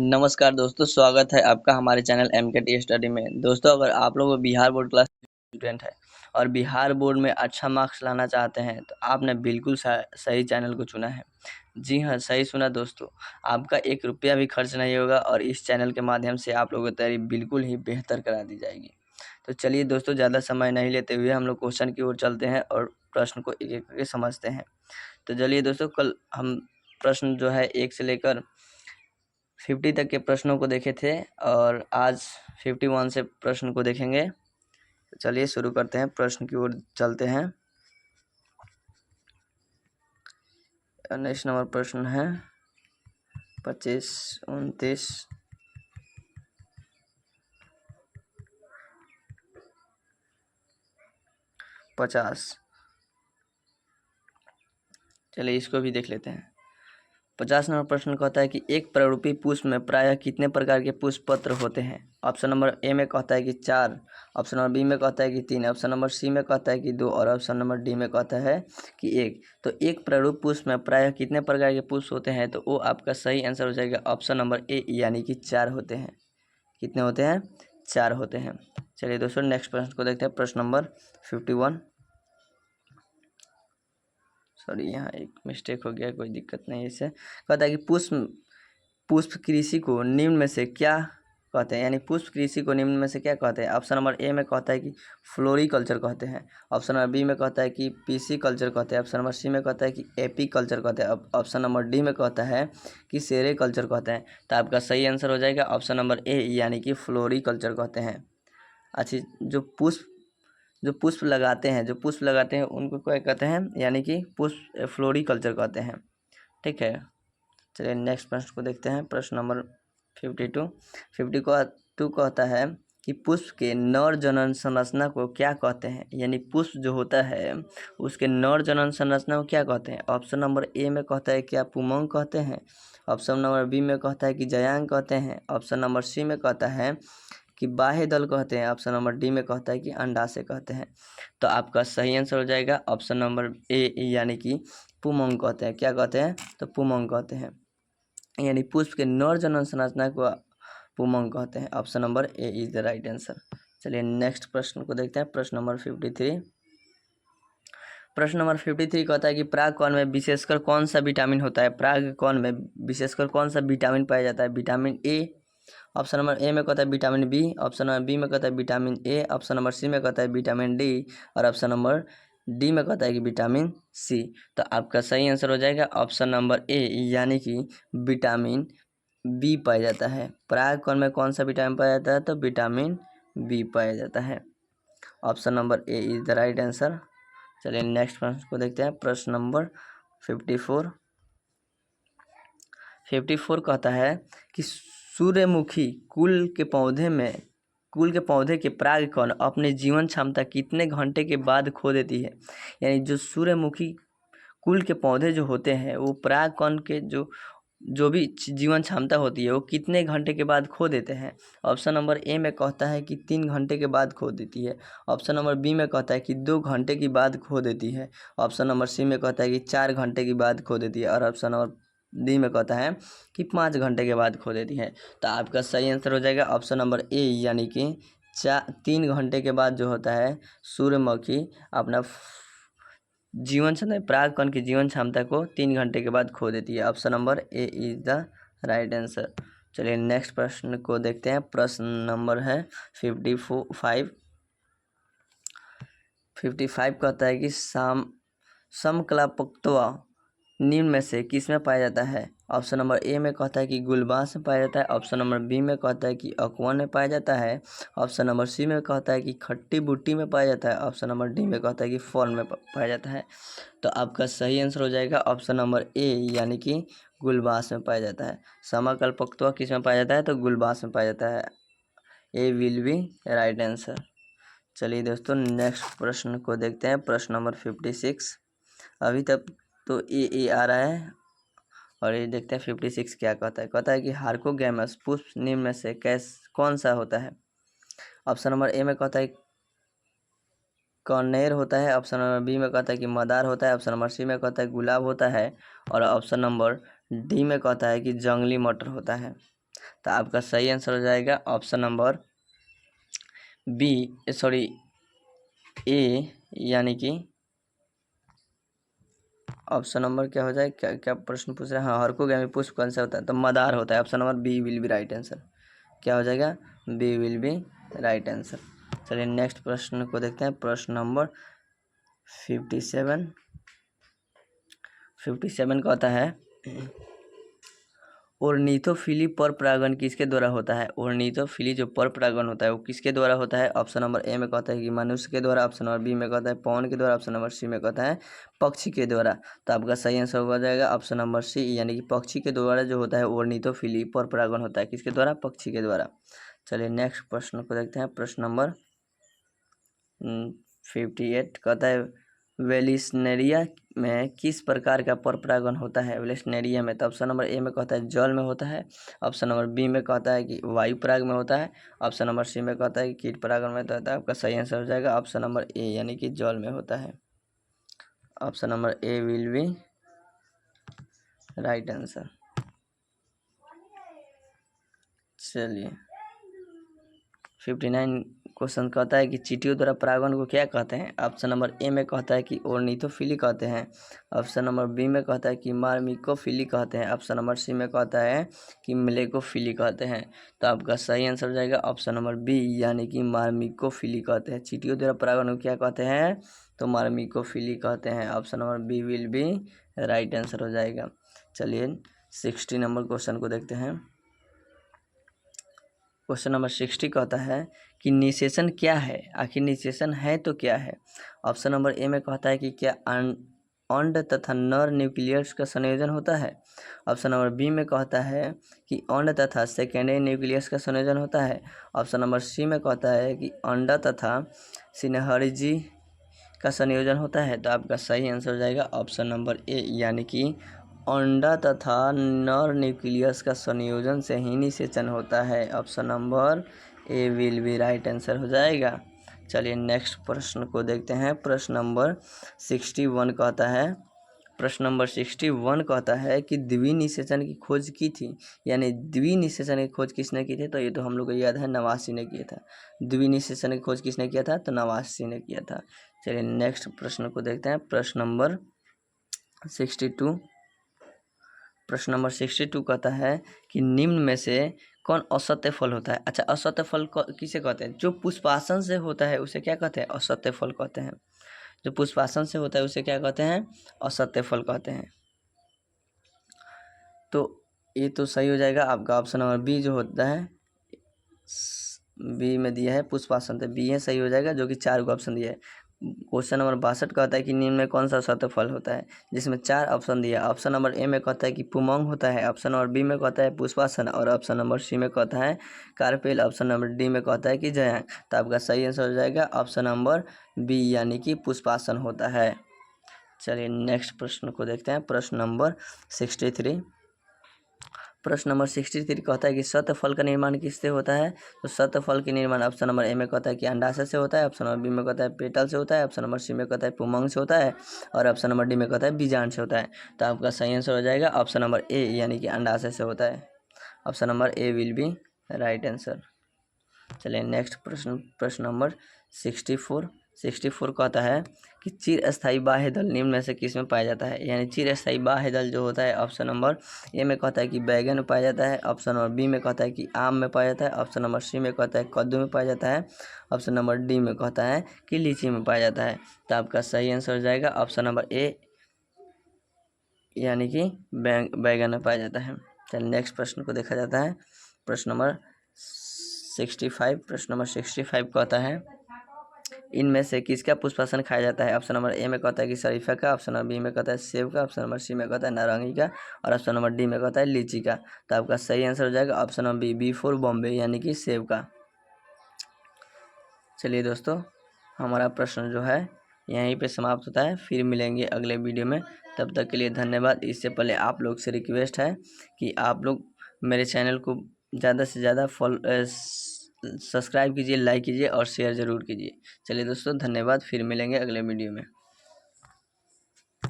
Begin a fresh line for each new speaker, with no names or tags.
नमस्कार दोस्तों, स्वागत है आपका हमारे चैनल एमकेटी स्टडी में। दोस्तों, अगर आप लोग बिहार बोर्ड क्लास स्टूडेंट है और बिहार बोर्ड में अच्छा मार्क्स लाना चाहते हैं तो आपने बिल्कुल सही चैनल को चुना है। जी हाँ, सही सुना दोस्तों। आपका 1 रुपया भी खर्च नहीं होगा और इस चैनल के माध्यम से आप लोगों की तैयारी बिल्कुल ही बेहतर करा दी जाएगी। तो चलिए दोस्तों, ज़्यादा समय नहीं लेते हुए हम लोग क्वेश्चन की ओर चलते हैं और प्रश्न को एक एक करके समझते हैं। तो चलिए दोस्तों, कल हम प्रश्न जो है 1 से लेकर 50 तक के प्रश्नों को देखे थे और आज 51 से प्रश्न को देखेंगे। तो चलिए शुरू करते हैं, प्रश्न की ओर चलते हैं। 19 नंबर प्रश्न है 25, 29, 50। चलिए इसको भी देख लेते हैं। 50 नंबर प्रश्न कहता है कि एक प्रारूपी पुष्प में प्रायः कितने प्रकार के पुष्प पत्र होते हैं। ऑप्शन नंबर ए में कहता है कि 4, ऑप्शन नंबर बी में कहता है कि 3, ऑप्शन नंबर सी में कहता है कि 2 और ऑप्शन नंबर डी में कहता है कि 1। तो एक प्रारूप पुष्प में प्रायः कितने प्रकार के पुष्प होते हैं, तो वो आपका सही आंसर हो जाएगा ऑप्शन नंबर ए, यानी कि 4 होते हैं। कितने होते हैं? 4 होते हैं। चलिए दोस्तों, नेक्स्ट प्रश्न को देखते हैं। प्रश्न नंबर 51। सॉरी, यहाँ एक मिस्टेक हो गया, कोई दिक्कत नहीं है। इसे कहता है कि पुष्प कृषि को निम्न में से क्या कहते हैं, यानी पुष्प कृषि को निम्न में से क्या कहते हैं। ऑप्शन नंबर ए में कहता है कि फ्लोरीकल्चर कहते हैं, ऑप्शन नंबर बी में कहता है कि पीसी कल्चर कहते हैं, ऑप्शन नंबर सी में कहता है कि एपी कल्चर कहते हैं, ऑप्शन नंबर डी में कहता है कि सेरेकल्चर कहते हैं। तो आपका सही आंसर हो जाएगा ऑप्शन नंबर ए, यानी कि फ्लोरीकल्चर कहते हैं। अच्छी, जो पुष्प लगाते हैं उनको क्या कहते हैं, यानी कि पुष्प फ्लोरीकल्चर कहते हैं। ठीक है, चलिए नेक्स्ट प्रश्न को देखते हैं। प्रश्न नंबर 52 कहता है कि पुष्प के नर जनन संरचना को क्या कहते हैं, यानी पुष्प जो होता है उसके नर जनन संरचना को क्या कहते हैं। ऑप्शन नंबर ए में कहता है क्या पुमंग कहते हैं, ऑप्शन नंबर बी में कहता है कि जयांग कहते हैं, ऑप्शन नंबर सी में कहता है कि बाह्य दल कहते हैं, ऑप्शन नंबर डी में कहता है कि अंडाशय कहते हैं। तो आपका सही आंसर हो जाएगा ऑप्शन नंबर ए, यानी कि पुमंग कहते हैं। क्या कहते हैं? तो पुमंग कहते हैं, यानी पुष्प के नर जनन संरचना को पुमंग कहते हैं। Option number A is the right answer. चलिए नेक्स्ट प्रश्न को देखते हैं। प्रश्न नंबर 53। प्रश्न नंबर 53 कहता है कि परागकण में विशेषकर कौन सा विटामिन होता है। परागकण में विशेषकर कौन सा विटामिन पाया जाता है। Vitamin A, option number A में कहता है vitamin B, option number B में कहता है vitamin A, option number C में कहता है विटामिन डी और ऑप्शन नंबर डी में कहता है कि विटामिन सी। तो आपका सही आंसर हो जाएगा ऑप्शन नंबर ए, यानी कि विटामिन बी पाया जाता है। परागकण में कौन सा विटामिन पाया जाता है, तो विटामिन बी पाया जाता है। Option number A is the right answer. चलिए नेक्स्ट प्रश्न को देखते हैं। प्रश्न नंबर 54 कहता है कि सूर्यमुखी कुल के पौधे के परागकण अपने जीवन क्षमता कितने घंटे के बाद खो देती है। यानी जो सूर्यमुखी कुल के पौधे जो होते हैं वो परागकण के जो भी जीवन क्षमता होती है वो कितने घंटे के बाद खो देते हैं। ऑप्शन नंबर ए में कहता है कि 3 घंटे के बाद खो देती है, ऑप्शन नंबर बी में कहता है कि 2 घंटे की बाद खो देती है, ऑप्शन नंबर सी में कहता है कि 4 घंटे की बाद खो देती है और ऑप्शन नंबर डी में कहता है कि 5 घंटे के बाद खो देती है। तो आपका सही आंसर हो जाएगा ऑप्शन नंबर ए, यानी कि 3 घंटे के बाद जो होता है सूर्यमुखी अपना जीवन क्षमता, परागकण की जीवन क्षमता को 3 घंटे के बाद खो देती है। Option number A is the right answer. चलिए नेक्स्ट प्रश्न को देखते हैं। प्रश्न नंबर है 55 कहता है कि समकलापत्व निम्न में से किस में पाया जाता है। ऑप्शन नंबर ए में कहता है कि गुलबास में पाया जाता है, ऑप्शन नंबर बी में कहता है कि अकवन में पाया जाता है, ऑप्शन नंबर सी में कहता है कि खट्टी बूटी में पाया जाता है, ऑप्शन नंबर डी में कहता है कि फल में पाया जाता है। तो आपका सही आंसर हो जाएगा ऑप्शन नंबर ए, यानी कि गुलबास में पाया जाता है। समकल्पक्त्व किस में पाया जाता है, तो गुलबास में पाया जाता है। ए विल बी राइट आंसर। चलिए दोस्तों नेक्स्ट प्रश्न को देखते हैं। प्रश्न नंबर 56। अभी तक तो ए आ रहा है और ये देखते हैं 56 क्या कहता है। कहता है कि हार्कोगैमस पुष्प निम्न में से कौन सा होता है। ऑप्शन नंबर ए में कहता है कनेर होता है, ऑप्शन नंबर बी में कहता है कि मदार होता है, ऑप्शन नंबर सी में कहता है गुलाब होता है और ऑप्शन नंबर डी में कहता है कि जंगली मटर होता है। तो आपका सही आंसर हो जाएगा ऑप्शन नंबर ए, यानी कि ऑप्शन नंबर क्या हो जाए, क्या क्या प्रश्न पूछ रहे हैं। हाँ, हरकोगामी पुष्प कौन सा होता है, तो मदार होता है। Option number B will be right answer. क्या हो जाएगा, B will be right answer. चलिए नेक्स्ट प्रश्न को देखते हैं। प्रश्न नंबर 57 का होता है ओर्निथोफिली पर परागण किसके द्वारा होता है। ओर्निथोफिली जो पर परागण होता है वो किसके द्वारा होता है। ऑप्शन नंबर ए में कहता है कि मनुष्य के द्वारा, ऑप्शन नंबर बी में कहता है पवन के द्वारा, ऑप्शन नंबर सी में कहता है पक्षी के द्वारा। तो आपका सही आंसर हो जाएगा ऑप्शन नंबर सी, यानी कि पक्षी के द्वारा जो होता है ओर्निथोफिली पर परागण होता है। किसके द्वारा, पक्षी के द्वारा। चलिए नेक्स्ट प्रश्न को देखते हैं। प्रश्न नंबर 58 कहता है वेलिस्नेरिया में किस प्रकार का पर परागण होता है। वेलिस्नेरिया में, तो ऑप्शन नंबर ए में कहता है जल में होता है, ऑप्शन नंबर बी में कहता है कि वायु पराग में होता है, ऑप्शन नंबर सी में कहता है कि कीट परागण में होता है। आपका सही आंसर हो जाएगा ऑप्शन नंबर ए, यानी कि जल में होता है। Option number A will be right answer. चलिए 59 क्वेश्चन कहता है कि चींटियों द्वारा परागण को क्या कहते हैं। ऑप्शन नंबर ए में कहता है कि ओर्निथोफिली कहते हैं, ऑप्शन नंबर बी में कहता है कि मार्मिकोफिली कहते हैं, ऑप्शन नंबर सी में कहता है कि मिलेकोफिली कहते हैं। तो आपका सही आंसर हो जाएगा ऑप्शन नंबर बी, यानी कि मार्मिकोफिली कहते हैं। चींटियों द्वारा परागण को क्या कहते हैं, तो मार्मिकोफिली कहते हैं। Option number B will be right answer हो जाएगा। चलिए 60 नंबर क्वेश्चन को देखते हैं। क्वेश्चन नंबर 60 कहता है कि निषेचन क्या है। आखिर निषेचन है तो क्या है। ऑप्शन नंबर ए में कहता है कि क्या अंड तथा नर न्यूक्लियस का संयोजन होता है, ऑप्शन नंबर बी में कहता है कि अंड तथा सेकेंडरी न्यूक्लियस का संयोजन होता है, ऑप्शन नंबर सी में कहता है कि अंडा तथा सिनहर्जी का संयोजन होता है। तो आपका सही आंसर हो जाएगा ऑप्शन नंबर ए, यानी कि अंडा तथा नर न्यूक्लियस का संयोजन से ही निषेचन होता है। Option number A will be right answer हो जाएगा। चलिए नेक्स्ट प्रश्न को देखते हैं। प्रश्न नंबर 61 कहता है, प्रश्न नंबर 61 कहता है कि द्विनिषेचन की खोज की थी, यानी द्विनिषेचन की खोज किसने की थी। तो ये तो हम लोग को याद है, नवासी ने किया था। द्विनिषेचन की खोज किसने किया था, तो नवासी ने किया था। चलिए नेक्स्ट प्रश्न को देखते हैं। प्रश्न नंबर 62 कहता है कि निम्न में से कौन असत्य फल होता है। अच्छा, असत्य फल किसे कहते हैं, जो पुष्पासन से होता है उसे क्या कहते हैं, असत्य फल कहते हैं। जो पुष्पासन से होता है उसे क्या कहते हैं, असत्य फल कहते हैं। तो ये तो सही हो जाएगा आपका ऑप्शन नंबर बी जो होता है, बी में दिया है पुष्पासन, तो बी है सही हो जाएगा, जो कि 4 को ऑप्शन दिया है। क्वेश्चन नंबर 62 कहता है कि निम्न में कौन सा सत्य फल होता है, जिसमें 4 ऑप्शन दिया। ऑप्शन नंबर ए में कहता है कि पुमंग होता है, ऑप्शन नंबर बी में कहता है पुष्पासन, और ऑप्शन नंबर सी में कहता है कार्पेल, ऑप्शन नंबर डी में कहता है कि जयांग। तो आपका सही आंसर हो जाएगा ऑप्शन नंबर बी, यानी कि पुष्पासन होता है। चलिए नेक्स्ट प्रश्न को देखते हैं। प्रश्न नंबर 63 कहता है कि सत्य फल का निर्माण किससे होता है। तो सत्य फल के निर्माण ऑप्शन नंबर ए में कहता है कि अंडाशय से होता है, ऑप्शन नंबर बी में कहता है पेटल से होता है, ऑप्शन नंबर सी में कहता है पुमंग से होता है, और ऑप्शन नंबर डी में कहता है बीजांड से होता है। तो आपका सही आंसर हो जाएगा ऑप्शन नंबर ए, यानी कि अंडाशय से होता है। Option number A will be right answer. चलिए नेक्स्ट प्रश्न नंबर 64 कहता है कि चिरस्थायी बाह्य दल निम्न में से किस में पाया जाता है। यानी चिरस्थायी बाह्य दल जो होता है, ऑप्शन नंबर ए में कहता है कि बैगन में पाया जाता है, ऑप्शन नंबर बी में कहता है कि आम में पाया जाता है, ऑप्शन नंबर सी में कहता है कद्दू में पाया जाता है, ऑप्शन नंबर डी में कहता है कि लीची में पाया जाता है। तो आपका सही आंसर हो जाएगा ऑप्शन नंबर ए, यानी कि बैगन में पाया जाता है। चलिए नेक्स्ट प्रश्न को देखा जाता है। प्रश्न नंबर 65 कहता है इनमें से किसका पुष्पासन खाया जाता है। ऑप्शन नंबर ए में कहता है कि शरीफा का, ऑप्शन नंबर बी में कहता है सेब का, ऑप्शन नंबर सी में कहता है नारंगी का, और ऑप्शन नंबर डी में कहता है लीची का। तो आपका सही आंसर हो जाएगा option number B for Bombay, यानी कि सेब का। चलिए दोस्तों, हमारा प्रश्न जो है यहीं पे समाप्त होता है। फिर मिलेंगे अगले वीडियो में, तब तक के लिए धन्यवाद। इससे पहले आप लोग से रिक्वेस्ट है कि आप लोग मेरे चैनल को ज़्यादा से ज़्यादा सब्सक्राइब कीजिए, लाइक कीजिए और शेयर ज़रूर कीजिए। चलिए दोस्तों, धन्यवाद। फिर मिलेंगे अगले वीडियो में।